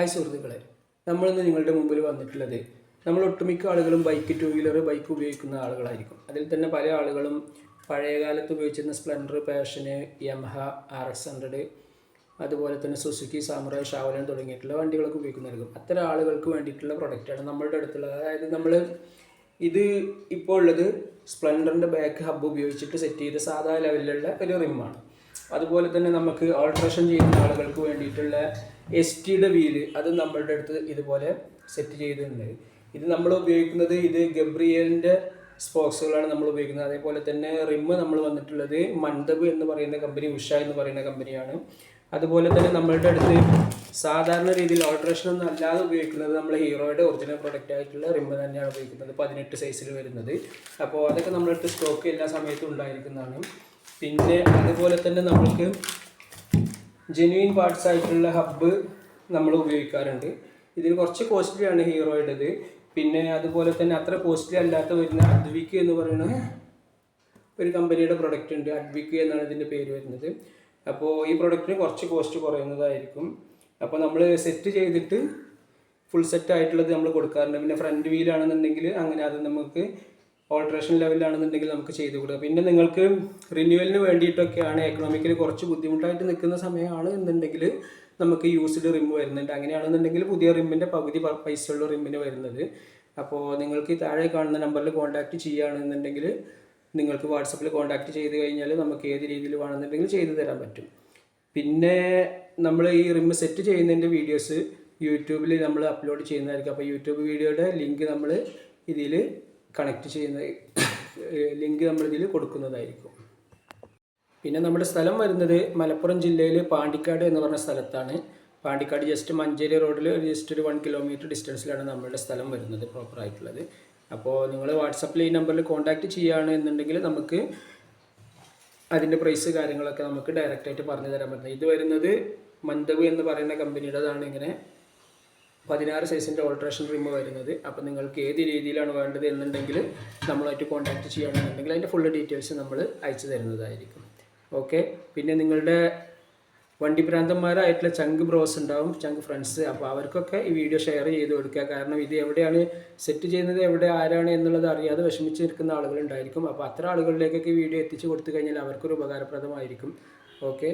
Hi സുഹൃത്തുക്കളെ, നമ്മളിന്ന് നിങ്ങളുടെ മുമ്പിൽ വന്നിട്ടുള്ളത് നമ്മൾ ഒട്ടുമിക്ക ആളുകളും ബൈക്ക്, ടു വീലർ, ബൈക്ക് ഉപയോഗിക്കുന്ന ആളുകളായിരിക്കും. അതിൽ തന്നെ പല ആളുകളും പഴയകാലത്ത് ഉപയോഗിച്ചിരുന്ന സ്പ്ലെൻഡർ, പാഷന്, യമഹ, RX100, അതുപോലെ തന്നെ സുസുക്കി, സാമുറായ്, ഷാവലൻ തുടങ്ങിയിട്ടുള്ള വണ്ടികളൊക്കെ ഉപയോഗിക്കുന്നതായിരിക്കും. അത്തരം ആളുകൾക്ക് വേണ്ടിയിട്ടുള്ള പ്രൊഡക്റ്റാണ് നമ്മളുടെ അടുത്തുള്ളത്. അതായത് ഇത് ഇപ്പോൾ ഉള്ളത് സ്പ്ലെൻഡറിൻ്റെ ബാക്ക് ഹബ്ബ് ഉപയോഗിച്ചിട്ട് സെറ്റ് ചെയ്ത സാധാ ലെവലിലുള്ള ഒരു റിമ്മാണ്. അതുപോലെ തന്നെ നമുക്ക് ഓൾട്രേഷൻ ചെയ്യുന്ന ആളുകൾക്ക് വേണ്ടിയിട്ടുള്ള STയുടെ വീല് അത് നമ്മളുടെ അടുത്ത് ഇതുപോലെ സെറ്റ് ചെയ്തിട്ടുണ്ട്. ഇത് നമ്മൾ ഉപയോഗിക്കുന്നത് ഗബ്രിയലിൻ്റെ സ്പോക്സുകളാണ് നമ്മൾ ഉപയോഗിക്കുന്നത്. അതേപോലെ തന്നെ റിമ്മ് നമ്മൾ വന്നിട്ടുള്ളത് മണ്ഡബ് എന്ന് പറയുന്ന കമ്പനി, ഉഷ എന്ന് പറയുന്ന കമ്പനിയാണ്. അതുപോലെ തന്നെ നമ്മളുടെ അടുത്ത് സാധാരണ രീതിയിൽ ഓൾട്രേഷൻ ഒന്നും അല്ലാതെ ഉപയോഗിക്കുന്നത് നമ്മൾ ഹീറോയുടെ ഒറിജിനൽ പ്രൊഡക്റ്റ് ആയിട്ടുള്ള റിമ്മ് തന്നെയാണ് ഉപയോഗിക്കുന്നത്, 18 സൈസിൽ വരുന്നത്. അപ്പോൾ അതൊക്കെ നമ്മുടെ അടുത്ത് സ്റ്റോക്ക് എല്ലാ സമയത്തും ഉണ്ടായിരിക്കുന്നതാണ്. പിന്നെ അതുപോലെ തന്നെ നമുക്ക് ജെന്യുയിൻ പാർട്സ് ആയിട്ടുള്ള ഹബ്ബ് നമ്മൾ ഉപയോഗിക്കാറുണ്ട്. ഇതിന് കുറച്ച് കോസ്റ്റ്ലിയാണ് ഹീറോയുടേത്. പിന്നെ അതുപോലെ തന്നെ അത്ര കോസ്റ്റ്ലി അല്ലാത്ത വരുന്ന അഡ്വിക്ക് എന്ന് പറയുന്ന ഒരു കമ്പനിയുടെ പ്രൊഡക്റ്റ് ഉണ്ട്. അഡ്വിക്ക് എന്നാണ് ഇതിൻ്റെ പേര് വരുന്നത്. അപ്പോൾ ഈ പ്രൊഡക്റ്റിന് കുറച്ച് കോസ്റ്റ് കുറയുന്നതായിരിക്കും. അപ്പോൾ നമ്മൾ സെറ്റ് ചെയ്തിട്ട് ഫുൾ സെറ്റ് ആയിട്ടുള്ളത് നമ്മൾ കൊടുക്കാറുണ്ട്. പിന്നെ ഫ്രണ്ട് വീലാണെന്നുണ്ടെങ്കിൽ അങ്ങനെ അത് നമുക്ക് ഓൾട്രേഷൻ ലെവലിലാണെന്നുണ്ടെങ്കിൽ നമുക്ക് ചെയ്ത് കൊടുക്കുക. പിന്നെ നിങ്ങൾക്ക് റിന്യൂവലിന് വേണ്ടിയിട്ടൊക്കെയാണ്, എക്കണോമിക്കലി കുറച്ച് ബുദ്ധിമുട്ടായിട്ട് നിൽക്കുന്ന സമയമാണ് എന്നുണ്ടെങ്കിൽ നമുക്ക് യൂസ്ഡ് റിമ്മ് വരുന്നുണ്ട്. അങ്ങനെയാണെന്നുണ്ടെങ്കിൽ പുതിയ റിമ്മിൻ്റെ പകുതി പൈസയുള്ള റിമ്മിന് വരുന്നത്. അപ്പോൾ നിങ്ങൾക്ക് താഴെ കാണുന്ന നമ്പറിൽ കോൺടാക്റ്റ് ചെയ്യുകയാണെന്നുണ്ടെങ്കിൽ നിങ്ങൾക്ക് വാട്സപ്പിൽ കോൺടാക്റ്റ് ചെയ്ത് കഴിഞ്ഞാൽ നമുക്ക് ഏത് രീതിയിൽ വേണമെന്നുണ്ടെങ്കിൽ ചെയ്തു തരാൻ പറ്റും. പിന്നെ നമ്മൾ ഈ റിമ്മ് സെറ്റ് ചെയ്യുന്നതിൻ്റെ വീഡിയോസ് യൂട്യൂബിൽ നമ്മൾ അപ്ലോഡ് ചെയ്യുന്നതായിരിക്കും. അപ്പോൾ യൂട്യൂബ് വീഡിയോയുടെ ലിങ്ക് നമ്മൾ ഇതിൽ കണക്ട് ചെയ്യുന്ന ലിങ്ക് നമ്മളിതിൽ കൊടുക്കുന്നതായിരിക്കും. പിന്നെ നമ്മുടെ സ്ഥലം വരുന്നത് മലപ്പുറം ജില്ലയിൽ പാണ്ടിക്കാട് എന്ന് പറഞ്ഞ സ്ഥലത്താണ്. പാണ്ടിക്കാട് ജസ്റ്റ് മഞ്ചേരി റോഡിൽ ജസ്റ്റ് ഒരു 1 കിലോമീറ്റർ ഡിസ്റ്റൻസിലാണ് നമ്മളുടെ സ്ഥലം വരുന്നത്, പ്രോപ്പറായിട്ടുള്ളത്. അപ്പോൾ നിങ്ങൾ വാട്സപ്പിൽ ഈ നമ്പറിൽ കോൺടാക്റ്റ് ചെയ്യുകയാണ് എന്നുണ്ടെങ്കിൽ നമുക്ക് അതിൻ്റെ പ്രൈസ് കാര്യങ്ങളൊക്കെ നമുക്ക് ഡയറക്റ്റായിട്ട് പറഞ്ഞു തരാൻ പറ്റുന്നത്. ഇത് വരുന്നത് മന്ദബ് എന്ന് പറയുന്ന കമ്പനിയുടേതാണ്. ഇങ്ങനെ 16 സൈസിൻ്റെ ഓൾട്രേഷൻ റിമ്മ് വരുന്നത്. അപ്പോൾ നിങ്ങൾക്ക് ഏത് രീതിയിലാണ് വേണ്ടത് എന്നുണ്ടെങ്കിൽ നമ്മളുമായിട്ട് കോൺടാക്റ്റ് ചെയ്യുകയാണെന്നുണ്ടെങ്കിൽ അതിൻ്റെ ഫുൾ ഡീറ്റെയിൽസ് നമ്മൾ അയച്ചു തരുന്നതായിരിക്കും. ഓക്കെ. പിന്നെ നിങ്ങളുടെ വണ്ടി ഭ്രാന്തന്മാരായിട്ടുള്ള ചങ്ക് ബ്രോസ് ഉണ്ടാവും, ചങ്ക് ഫ്രണ്ട്സ്. അപ്പോൾ അവർക്കൊക്കെ ഈ വീഡിയോ ഷെയർ ചെയ്ത് കൊടുക്കുക. കാരണം ഇത് എവിടെയാണ് സെറ്റ് ചെയ്യുന്നത്, എവിടെ ആരാണ് എന്നുള്ളത് അറിയാതെ വിഷമിച്ച് നിൽക്കുന്ന ആളുകളുണ്ടായിരിക്കും. അപ്പോൾ അത്തരം ആളുകളിലേക്കൊക്കെ ഈ വീഡിയോ എത്തിച്ച് കൊടുത്തു കഴിഞ്ഞാൽ അവർക്കൊരു ഉപകാരപ്രദമായിരിക്കും. ഓക്കെ.